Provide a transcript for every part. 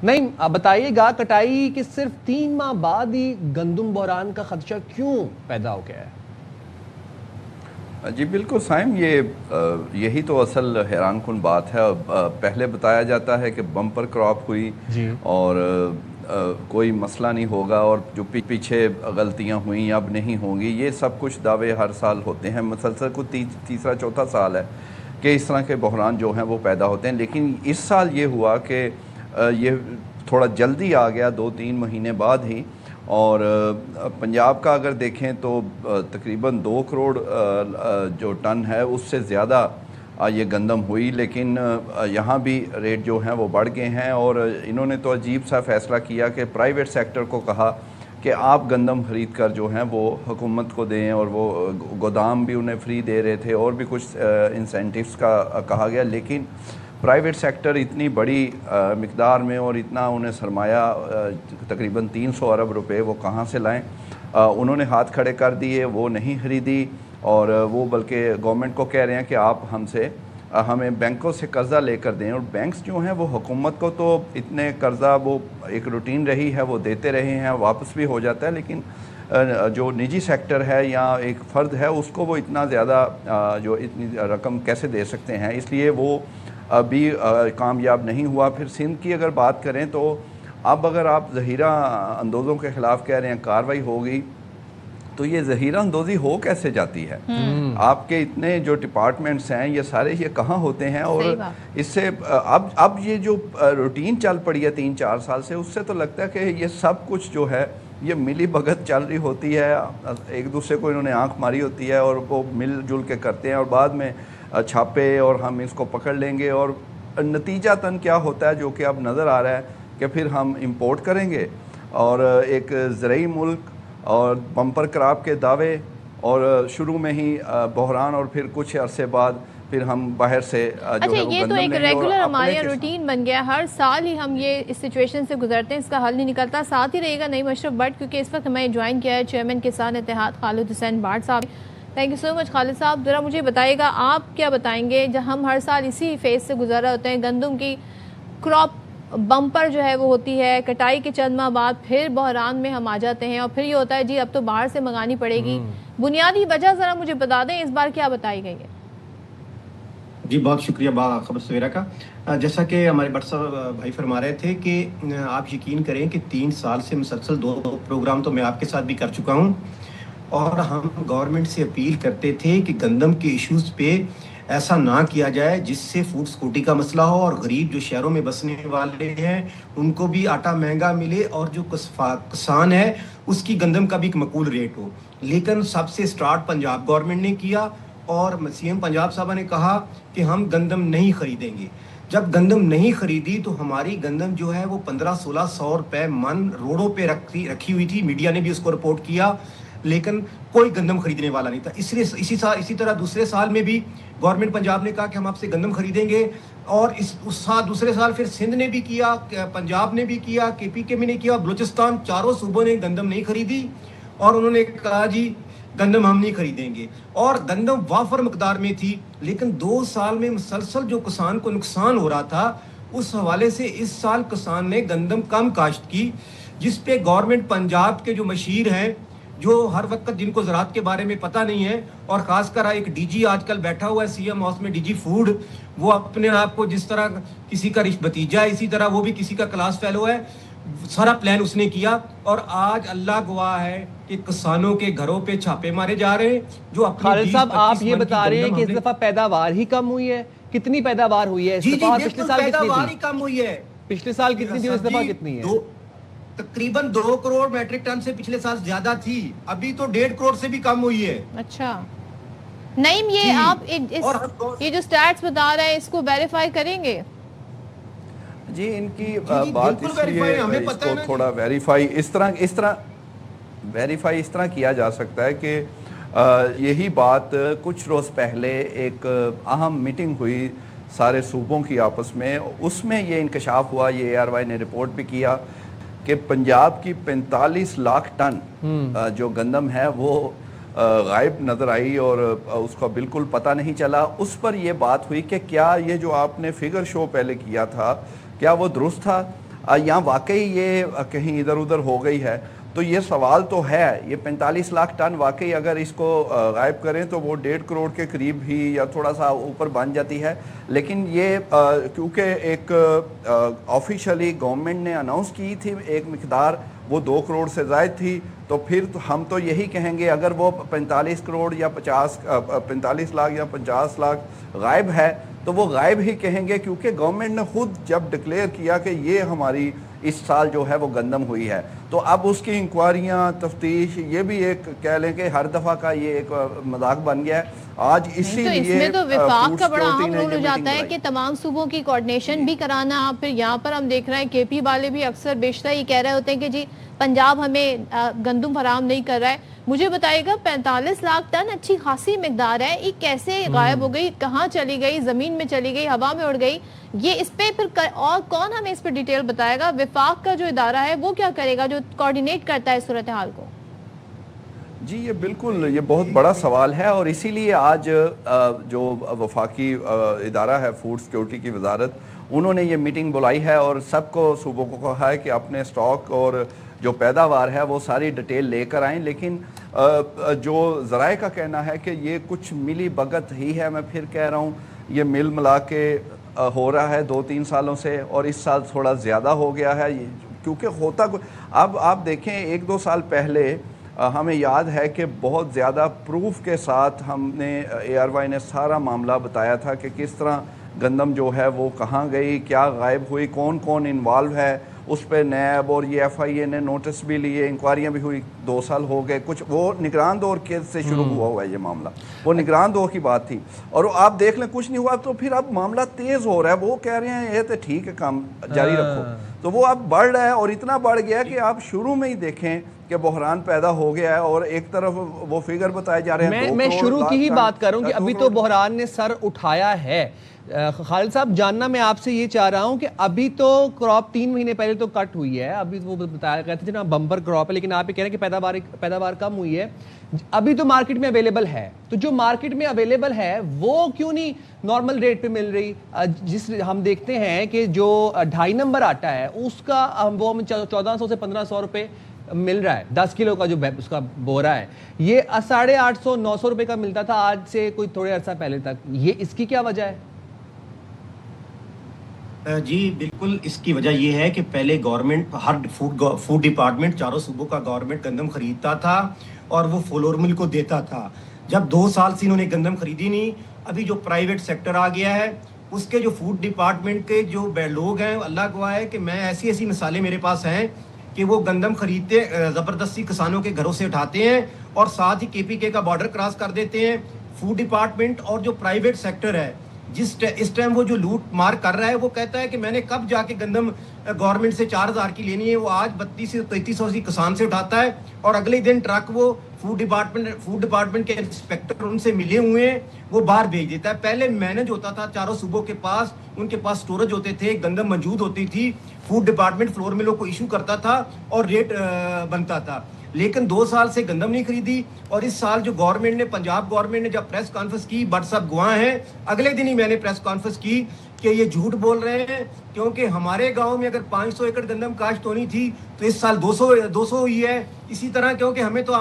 نہیں بتائیے گا، کٹائی کے صرف 3 ماہ بعد ہی گندم بحران کا خدشہ کیوں پیدا ہو گیا ہے؟ جی بالکل سائم، یہی تو اصل حیران کن بات ہے۔ پہلے بتایا جاتا ہے کہ بمپر کراپ ہوئی اور کوئی مسئلہ نہیں ہوگا، اور جو پیچھے غلطیاں ہوئیں اب نہیں ہوں گی، یہ سب کچھ دعوے ہر سال ہوتے ہیں۔ مسلسل کو تیسرا چوتھا سال ہے کہ اس طرح کے بحران جو ہیں وہ پیدا ہوتے ہیں، لیکن اس سال یہ ہوا کہ یہ تھوڑا جلدی آ گیا، 2-3 مہینے بعد ہی۔ اور پنجاب کا اگر دیکھیں تو تقریباً 2 کروڑ جو ٹن ہے اس سے زیادہ یہ گندم ہوئی، لیکن یہاں بھی ریٹ جو ہیں وہ بڑھ گئے ہیں۔ اور انہوں نے تو عجیب سا فیصلہ کیا کہ پرائیویٹ سیکٹر کو کہا کہ آپ گندم خرید کر جو ہیں وہ حکومت کو دیں، اور وہ گودام بھی انہیں فری دے رہے تھے، اور بھی کچھ انسینٹیوز کا کہا گیا، لیکن پرائیویٹ سیکٹر اتنی بڑی مقدار میں اور اتنا انہیں سرمایہ تقریباً 300 ارب روپے وہ کہاں سے لائیں؟ انہوں نے ہاتھ کھڑے کر دیے، وہ نہیں خریدی، اور وہ بلکہ گورنمنٹ کو کہہ رہے ہیں کہ آپ ہمیں بینکوں سے قرضہ لے کر دیں۔ اور بینکس جو ہیں وہ حکومت کو تو اتنے قرضہ وہ ایک روٹین رہی ہے وہ دیتے رہے ہیں، واپس بھی ہو جاتا ہے، لیکن جو نجی سیکٹر ہے یا ایک فرد ہے اس کو وہ اتنا زیادہ جو اتنی رقم کیسے دے سکتے ہیں؟ اس لیے وہ ابھی کامیاب نہیں ہوا۔ پھر سندھ کی اگر بات کریں تو اب اگر آپ ذخیرہ اندوزوں کے خلاف کہہ رہے ہیں کارروائی ہوگی، تو یہ ذخیرہ اندوزی ہو کیسے جاتی ہے؟ آپ کے اتنے جو ڈپارٹمنٹس ہیں یہ سارے یہ کہاں ہوتے ہیں؟ اور اس سے اب یہ جو روٹین چل پڑی ہے 3-4 سال سے، اس سے تو لگتا ہے کہ یہ سب کچھ جو ہے یہ ملی بھگت چل رہی ہوتی ہے، ایک دوسرے کو انہوں نے آنکھ ماری ہوتی ہے اور وہ مل جل کے کرتے ہیں، اور بعد میں چھاپے اور ہم اس کو پکڑ لیں گے، اور نتیجہ تن کیا ہوتا ہے جو کہ اب نظر آ رہا ہے کہ پھر ہم امپورٹ کریں گے، اور ایک زرعی ملک اور بمپر کراپ کے دعوے، اور شروع میں ہی بحران، اور پھر کچھ عرصے بعد پھر ہم باہر سے جو ہے وہ یہ تو ایک ریگولر ہمارے روٹین بن گیا، ہر سال ہی ہم یہ اس سچویشن سے گزرتے ہیں، اس کا حل نہیں نکلتا۔ ساتھ ہی رہے گا نئی مشرف بٹ، کیونکہ اس وقت ہمیں جوائن کیا ہے چیئرمین کسان اتحاد خالد حسین بھاٹ صاحب۔ تھینک یو سو مچ خالد صاحب۔ ذرا مجھے بتائیے گا آپ کیا بتائیں گے، جب ہم ہر سال اسی فیز سے گزر رہے ہوتے ہیں، گندم کی کراپ بمپر جو ہے وہ ہوتی ہے، کٹائی کے چند ماہ بعد پھر بحران میں ہم آ جاتے ہیں، اور پھر یہ ہوتا ہے جی اب تو باہر سے منگانی پڑے گی۔ بنیادی وجہ ذرا مجھے بتا دیں اس بار کیا بتائی گئی ہے؟ جی بہت شکریہ خبر سویرا کا۔ جیسا کہ ہمارے بٹ صاحب بھائی فرما رہے تھے کہ آپ یقین کریں کہ 3 سال سے مسلسل 2 پروگرام تو میں آپ کے ساتھ بھی کر چکا ہوں، اور ہم گورنمنٹ سے اپیل کرتے تھے کہ گندم کے ایشوز پہ ایسا نہ کیا جائے جس سے فوڈ سیکورٹی کا مسئلہ ہو، اور غریب جو شہروں میں بسنے والے ہیں ان کو بھی آٹا مہنگا ملے، اور جو کسان ہے اس کی گندم کا بھی ایک معقول ریٹ ہو۔ لیکن سب سے سٹارٹ پنجاب گورنمنٹ نے کیا، اور سی ایم پنجاب صاحبہ نے کہا کہ ہم گندم نہیں خریدیں گے۔ جب گندم نہیں خریدی تو ہماری گندم جو ہے وہ 1500-1600 روپے من روڈوں پہ رکھی ہوئی تھی، میڈیا نے بھی اس کو رپورٹ کیا، لیکن کوئی گندم خریدنے والا نہیں تھا۔ اسی طرح دوسرے سال میں بھی گورنمنٹ پنجاب نے کہا کہ ہم آپ سے گندم خریدیں گے، اور اس سال دوسرے سال پھر سندھ نے بھی کیا، پنجاب نے بھی کیا، KPK میں نے کیا، بلوچستان، چاروں صوبوں نے گندم نہیں خریدی، اور انہوں نے کہا جی گندم ہم نہیں خریدیں گے، اور گندم وافر مقدار میں تھی۔ لیکن 2 سال میں مسلسل جو کسان کو نقصان ہو رہا تھا، اس حوالے سے اس سال کسان نے گندم کم کاشت کی، جس پہ گورنمنٹ پنجاب کے جو مشیر ہیں، جو ہر وقت جن کو زراعت کے بارے میں پتہ نہیں ہے، اور خاص کر ایک DG آج کل بیٹھا ہوا ہے CM ہاؤس میں، DG فوڈ، وہ اپنے آپ کو جس طرح کسی کا بھتیجا ہے اسی طرح وہ بھی کسی کا کلاس فیلو ہے، سارا پلان اس نے کیا، اور آج اللہ گواہ ہے کہ کسانوں کے گھروں پہ چھاپے مارے جا رہے ہیں جو اپنی خالد صاحب آپ یہ بتا رہے ہیں کہ اس دفعہ پیداوار ہی کم ہوئی ہے؟ کتنی پیداوار ہوئی ہے اس دفعہ؟ پچھلے سال پیداوار ہی کم ہوئی ہے، پچھلے سال کتنی تھی، اس دفعہ کتنی ہے؟ تقریباً 2 کروڑ میٹرک ٹن سے پچھلے سال زیادہ تھی، ابھی تو 1.5 کروڑ سے بھی کم ہوئی ہے۔ اچھا نعیم، یہ آپ یہ جو سٹیٹس بتا رہے ہیں اس کو ویریفائی کریں گے؟ جی ان کی بات اس لیے اس کو تھوڑا ویریفائی اس طرح کیا جا سکتا ہے کہ یہی بات کچھ روز پہلے ایک اہم میٹنگ ہوئی سارے صوبوں کی آپس میں، اس میں یہ انکشاف ہوا، یہ ARY نے رپورٹ بھی کیا کہ پنجاب کی 45 لاکھ ٹن جو گندم ہے وہ غائب نظر آئی، اور اس کا بالکل پتہ نہیں چلا۔ اس پر یہ بات ہوئی کہ کیا یہ جو آپ نے فگر شو پہلے کیا تھا کیا وہ درست تھا؟ یا واقعی یہ کہیں ادھر ادھر ہو گئی ہے؟ تو یہ سوال تو ہے. یہ 45 لاکھ ٹن واقعی اگر اس کو غائب کریں تو وہ 1.5 کروڑ کے قریب ہی یا تھوڑا سا اوپر بن جاتی ہے. لیکن یہ کیونکہ ایک آفیشلی گورنمنٹ نے اناؤنس کی تھی ایک مقدار، وہ 2 کروڑ سے زائد تھی، تو پھر ہم تو یہی کہیں گے اگر وہ 45 کروڑ یا 45 لاکھ یا 50 لاکھ غائب ہے تو وہ غائب ہی کہیں گے، کیونکہ گورنمنٹ نے خود جب ڈکلیئر کیا کہ یہ ہماری اس سال جو ہے وہ گندم ہوئی ہے، تو اب اس کی انکوائریاں، تفتیش، یہ بھی ایک کہہ لیں کہ ہر دفعہ کا یہ ایک مذاق بن گیا ہے. آج اسی لیے اس میں تو وفاق کا بڑا اہم رول ہو جاتا ہے کہ تمام صوبوں کی کوارڈینیشن بھی کرانا. پھر یہاں پر ہم دیکھ رہے ہیں کے پی والے بھی اکثر بیشتر یہ کہہ رہے ہوتے ہیں کہ جی پنجاب ہمیں گندم فراہم نہیں کر رہا ہے. مجھے بتائیے گا 45 لاکھ ٹن اچھی خاصی مقدار ہے، یہ کیسے غائب ہو گئی، کہاں چلی گئی، زمین میں چلی گئی، ہوا میں اڑ گئی؟ یہ اس پہ پھر اور کون ہمیں اس پہ ڈیٹیل بتائے گا؟ وفاق کا جو ادارہ ہے وہ کیا کرے گا جو کوارڈینیٹ کرتا ہے صورتحال کو؟ جی یہ بالکل یہ بہت بڑا سوال ہے، اور اسی لیے آج جو وفاقی ادارہ ہے فوڈ سیکیورٹی کی وزارت، انہوں نے یہ میٹنگ بلائی ہے اور سب کو صوبوں کو کہا ہے کہ اپنے سٹاک اور جو پیداوار ہے وہ ساری ڈیٹیل لے کر آئیں. لیکن جو ذرائع کا کہنا ہے کہ یہ کچھ ملی بھگت ہی ہے. میں پھر کہہ رہا ہوں یہ مل ملا کے ہو رہا ہے 2-3 سالوں سے، اور اس سال تھوڑا زیادہ ہو گیا ہے کیونکہ ہوتا اب آپ دیکھیں 1-2 سال پہلے ہمیں یاد ہے کہ بہت زیادہ پروف کے ساتھ ہم نے ARY نے سارا معاملہ بتایا تھا کہ کس طرح گندم جو ہے وہ کہاں گئی، کیا غائب ہوئی، کون کون انوالو ہے. اس پہ نیب اور یہ FIA نے نوٹس بھی لیے، انکوائریاں بھی ہوئی. 2 سال ہو گئے. کچھ وہ نگران دور کے سے شروع ہوا ہے یہ معاملہ، وہ نگران دور کی بات تھی، اور آپ دیکھ لیں کچھ نہیں ہوا. تو پھر اب معاملہ تیز ہو رہا ہے. وہ کہہ رہے ہیں یہ تو ٹھیک ہے کام جاری رکھو، تو وہ اب بڑھ رہا ہے، اور اتنا بڑھ گیا کہ آپ شروع میں ہی دیکھیں کہ بحران پیدا ہو گیا ہے. اور ایک طرف وہ فگر بتائے جا رہے ہیں. میں شروع کی ہی بات کروں کہ ابھی تو بحران نے سر اٹھایا ہے. خالد صاحب جاننا میں آپ سے یہ چاہ رہا ہوں کہ ابھی تو کراپ 3 مہینے پہلے تو کٹ ہوئی ہے، ابھی وہ بتایا گیا تھا جناب بمپر کراپ ہے، لیکن آپ یہ کہہ رہے ہیں کہ پیداوار کم ہوئی ہے. ابھی تو مارکیٹ میں اویلیبل ہے، تو جو مارکیٹ میں اویلیبل ہے وہ کیوں نہیں نارمل ریٹ پہ مل رہی؟ جس ہم دیکھتے ہیں کہ جو 2.5 نمبر آٹا ہے اس کا وہ 1400 سے 1500 روپے مل رہا ہے. 10 کلو کا جو اس کا بورا ہے یہ 850-900 روپے کا ملتا تھا آج سے کوئی تھوڑے عرصہ پہلے تک. یہ اس کی کیا وجہ ہے؟ جی بالکل، اس کی وجہ یہ ہے کہ پہلے گورنمنٹ ہر فوڈ ڈپارٹمنٹ چاروں صوبوں کا گورنمنٹ گندم خریدتا تھا اور وہ فلور مل کو دیتا تھا. جب 2 سال سے انہوں نے گندم خریدی نہیں، ابھی جو پرائیویٹ سیکٹر آ گیا ہے اس کے جو فوڈ ڈپارٹمنٹ کے جو لوگ ہیں، اللہ گواہ ہے کہ میں ایسی مثالیں میرے پاس ہیں کہ وہ گندم خریدتے زبردستی کسانوں کے گھروں سے اٹھاتے ہیں اور ساتھ ہی KPK کا بارڈر کراس کر دیتے ہیں. فوڈ ڈپارٹمنٹ اور جو پرائیویٹ سیکٹر ہے اس ٹائم وہ جو لوٹ مار کر رہا ہے، وہ کہتا ہے کہ میں نے کب جا کے گندم گورنمنٹ سے 4000 کی لینی ہے، وہ آج 3200 سے 3300 کسان سے اٹھاتا ہے اور اگلے دن ٹرک وہ فوڈ ڈپارٹمنٹ کے انسپیکٹر ان سے ملے ہوئے ہیں وہ باہر بھیج دیتا ہے. پہلے مینج ہوتا تھا چاروں صوبوں کے پاس، ان کے پاس سٹوریج ہوتے تھے، گندم موجود ہوتی تھی، فوڈ ڈپارٹمنٹ فلور ملوں کو ایشو کرتا تھا اور ریٹ بنتا تھا. لیکن 2 سال سے گندم نہیں خریدی، اور اس سال جو گورنمنٹ نے پنجاب گورنمنٹ نے جب پریس کانفرنس کی، بٹ صاحب گواہ ہیں، اگلے دن ہی میں نے پریس کانفرنس کی کہ یہ جھوٹ بول رہے ہیں، کیونکہ ہمارے گاؤں میں اگر 500 ایکڑ گندم کاشت ہونی تھی تو اس سال 200 ہوئی ہے. اسی طرح کیونکہ ہمیں تو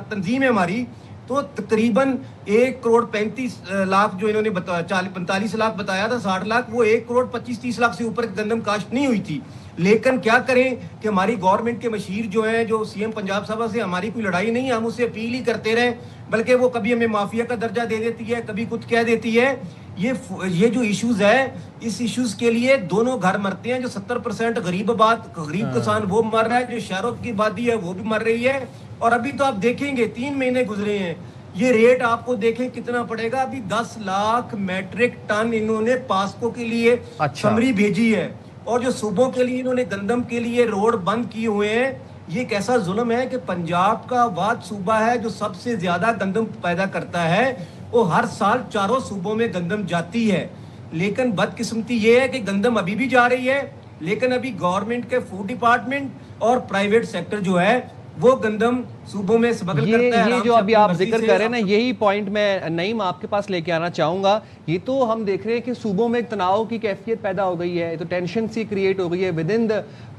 تنظیم ہے ہماری، تو تقریباً 1 کروڑ 35 لاکھ جو انہوں نے 45 لاکھ بتایا تھا، 60 لاکھ، وہ 1 کروڑ 25-30 لاکھ سے اوپر گندم کاشت نہیں ہوئی تھی. لیکن کیا کریں کہ ہماری گورنمنٹ کے مشیر جو ہیں، جو CM پنجاب صاحبہ سے ہماری کوئی لڑائی نہیں ہے، ہم اس سے اپیل ہی کرتے رہے، بلکہ وہ کبھی ہمیں مافیا کا درجہ دے دیتی ہے، کبھی کچھ کہہ دیتی ہے. یہ جو ایشوز ہے، اس ایشوز کے لیے دونوں گھر مرتے ہیں. جو 70% غریب کسان وہ مر رہا ہے، جو شہروں کی آبادی ہے وہ بھی مر رہی ہے. اور ابھی تو آپ دیکھیں گے 3 مہینے گزرے ہیں، یہ ریٹ آپ کو دیکھیں کتنا پڑے گا. ابھی 10 لاکھ میٹرک ٹن انہوں نے پاسکو کے لیے سمری بھیجی ہے، اور جو صوبوں کے لیے انہوں نے گندم کے لیے روڈ بند کیے ہوئے ہیں. یہ کیسا ظلم ہے کہ پنجاب کا واد صوبہ ہے جو سب سے زیادہ گندم پیدا کرتا ہے، وہ ہر سال چاروں صوبوں میں گندم جاتی ہے. لیکن بدقسمتی یہ ہے کہ گندم ابھی بھی جا رہی ہے، لیکن ابھی گورنمنٹ کے فوڈ ڈپارٹمنٹ اور پرائیویٹ سیکٹر جو ہے وہ گندم صوبوں میں سمگل کرتا ہے. یہ جو ابھی آپ ذکر کر رہے ہیں نا، یہی پوائنٹ میں نعیم آپ کے پاس لے کے آنا چاہوں گا. یہ تو ہم دیکھ رہے ہیں کہ صوبوں میں ایک تناؤ کی کیفیت پیدا ہو گئی ہے، تو ٹینشن سی کریٹ ہو گئی ہے ود ان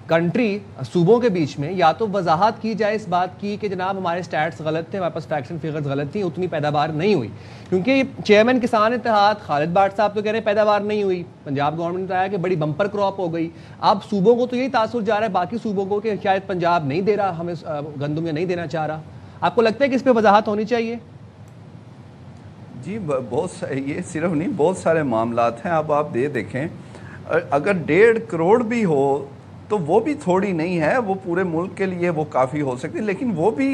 کنٹری صوبوں کے بیچ میں یا تو وضاحت کی جائے اس بات کی کہ جناب ہمارے سٹیٹس غلط تھے, ہمارے پاس فیکٹس اینڈ فگرز غلط تھیں, اتنی پیداوار نہیں ہوئی. کیونکہ چیئرمین کسان اتحاد خالد بٹ صاحب تو کہہ رہے ہیں پیداوار نہیں ہوئی, پنجاب گورنمنٹ نے بتایا کہ بڑی بمپر کراپ ہو گئی. اب صوبوں کو تو یہی تاثر جا رہا ہے باقی صوبوں کو کہ شاید پنجاب نہیں دے رہا ہمیں گندم یا نہیں دینا چاہ رہا. آپ کو لگتا ہے کہ اس پہ وضاحت ہونی چاہیے؟ جی یہ صرف نہیں, بہت سارے معاملات ہیں. اب آپ دیکھیں اگر 1.5 کروڑ بھی ہو تو وہ بھی تھوڑی نہیں ہے, وہ پورے ملک کے لیے وہ کافی ہو سکتی ہے, لیکن وہ بھی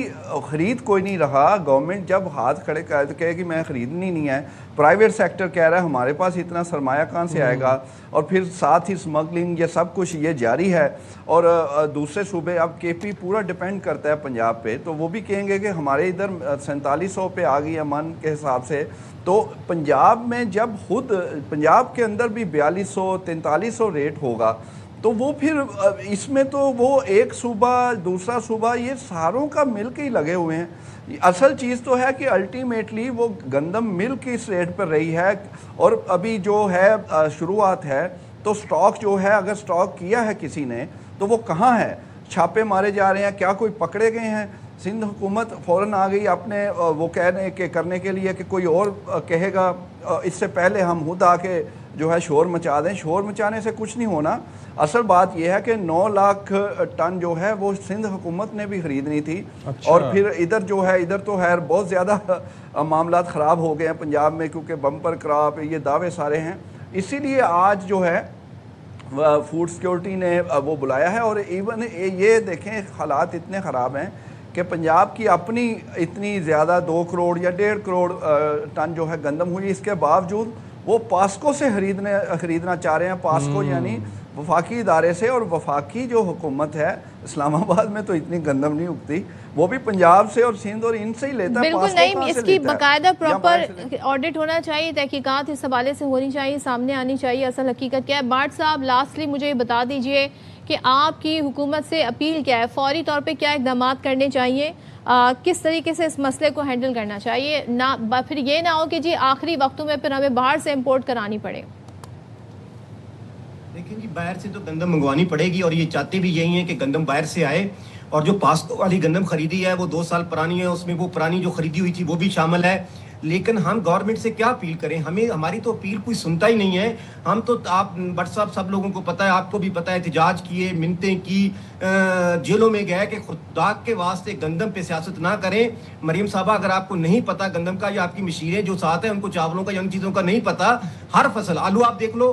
خرید کوئی نہیں رہا. گورنمنٹ جب ہاتھ کھڑے کہے کہ میں خریدنی نہیں ہے, پرائیویٹ سیکٹر کہہ رہا ہے ہمارے پاس اتنا سرمایہ کہاں سے آئے گا, اور پھر ساتھ ہی سمگلنگ یہ سب کچھ یہ جاری ہے. اور دوسرے صوبے اب کے پی پورا ڈیپینڈ کرتا ہے پنجاب پہ, تو وہ بھی کہیں گے کہ ہمارے ادھر 4700 پہ آ گئی ہے من کے حساب سے. تو پنجاب میں جب خود پنجاب کے اندر بھی 4200 4300 ریٹ ہوگا تو وہ پھر اس میں تو وہ ایک صوبہ دوسرا صوبہ یہ ساروں کا مل کے ہی لگے ہوئے ہیں. اصل چیز تو ہے کہ الٹیمیٹلی وہ گندم مل کے اس ریٹ پر رہی ہے, اور ابھی جو ہے شروعات ہے تو سٹاک جو ہے اگر سٹاک کیا ہے کسی نے تو وہ کہاں ہے, چھاپے مارے جا رہے ہیں, کیا کوئی پکڑے گئے ہیں؟ سندھ حکومت فوراً آ گئی اپنے وہ کہنے کے کرنے کے لیے کہ کوئی اور کہے گا, اس سے پہلے ہم خود آ کے جو ہے شور مچا دیں. شور مچانے سے کچھ نہیں ہونا. اصل بات یہ ہے کہ 9 لاکھ ٹن جو ہے وہ سندھ حکومت نے بھی خریدنی تھی. اور پھر ادھر جو ہے ادھر تو خیر بہت زیادہ معاملات خراب ہو گئے ہیں پنجاب میں, کیونکہ بمپر کراپ یہ دعوے سارے ہیں. اسی لیے آج جو ہے فوڈ سیکورٹی نے وہ بلایا ہے. اور ایون یہ دیکھیں حالات اتنے خراب ہیں کہ پنجاب کی اپنی اتنی زیادہ 2 کروڑ یا 1.5 کروڑ ٹن جو ہے گندم ہوئی, اس کے باوجود وہ پاسکو سے خریدنا چاہ رہے ہیں. پاسکو یعنی وفاقی ادارے سے, اور وفاقی جو حکومت ہے اسلام آباد میں تو اتنی گندم نہیں اگتی, وہ بھی پنجاب سے اور سندھ اور ان سے ہی لیتا ہے. بالکل نہیں, اس کی باقاعدہ پراپر آڈٹ ہونا چاہیے, تحقیقات اس حوالے سے ہونی چاہیے, سامنے آنی چاہیے اصل حقیقت کیا ہے. بٹ صاحب لاسٹلی مجھے یہ بتا دیجئے کہ آپ کی حکومت سے اپیل کیا ہے, فوری طور پہ کیا اقدامات کرنے چاہیے, کس طریقے سے اس مسئلے کو ہینڈل کرنا چاہیے, نہ پھر یہ نہ ہو کہ جی آخری وقتوں میں پھر ہمیں باہر سے امپورٹ کرانی پڑے. لیکن جی باہر سے تو گندم منگوانی پڑے گی, اور یہ چاہتے بھی یہی ہیں کہ گندم باہر سے آئے. اور جو پاسکو والی گندم خریدی ہے وہ 2 سال پرانی ہے, اس میں وہ پرانی جو خریدی ہوئی تھی وہ بھی شامل ہے. لیکن ہم گورنمنٹ سے کیا اپیل کریں, ہماری تو اپیل کوئی سنتا ہی نہیں ہے. ہم تو آپ بٹ صاحب سب لوگوں کو پتہ ہے, آپ کو بھی پتہ ہے, احتجاج کیے, منتیں کی, جیلوں میں گئے کہ خدا کے واسطے گندم پہ سیاست نہ کریں. مریم صاحبہ اگر آپ کو نہیں پتہ گندم کا, یا آپ کی مشیریں جو ساتھ ہیں ان کو چاولوں کا یا ان چیزوں کا نہیں پتہ, ہر فصل آلو آپ دیکھ لو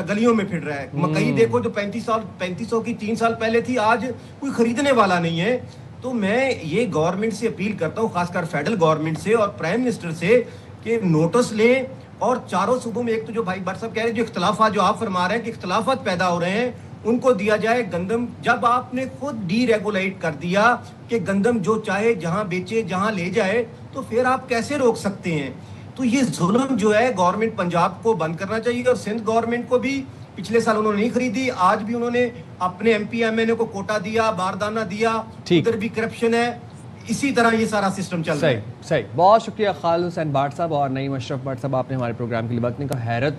گلیوں میں پھر رہا ہے, مکئی دیکھو جو 3500 کی 3 سال پہلے تھی آج کوئی خریدنے والا نہیں ہے. تو میں یہ گورنمنٹ سے اپیل کرتا ہوں, خاص کر فیڈرل گورنمنٹ سے اور پرائم منسٹر سے, کہ نوٹس لیں اور چاروں صوبوں میں, ایک تو جو بھائی بٹ صاحب کہہ رہے ہیں جو اختلافات جو آپ فرما رہے ہیں کہ اختلافات پیدا ہو رہے ہیں, ان کو دیا جائے گندم. جب آپ نے خود ڈی ریگولیٹ کر دیا کہ گندم جو چاہے جہاں بیچے جہاں لے جائے, تو پھر آپ کیسے روک سکتے ہیں؟ تو یہ ظلم جو ہے گورنمنٹ پنجاب کو بند کرنا چاہیے. اور سندھ گورنمنٹ کو بھی, پچھلے سال انہوں نے نہیں خریدی, آج بھی انہوں نے اپنے ایم پی ایم این اے کو کوٹا دیا, باردانہ دیا, ادھر بھی کرپشن ہے. اسی طرح یہ سارا سسٹم چل رہا ہے. صحیح. بہت شکریہ خالد حسین بٹ صاحب اور نعیم اشرف بٹ صاحب, آپ نے ہمارے پروگرام کے لیے وقت نکالا. حیرت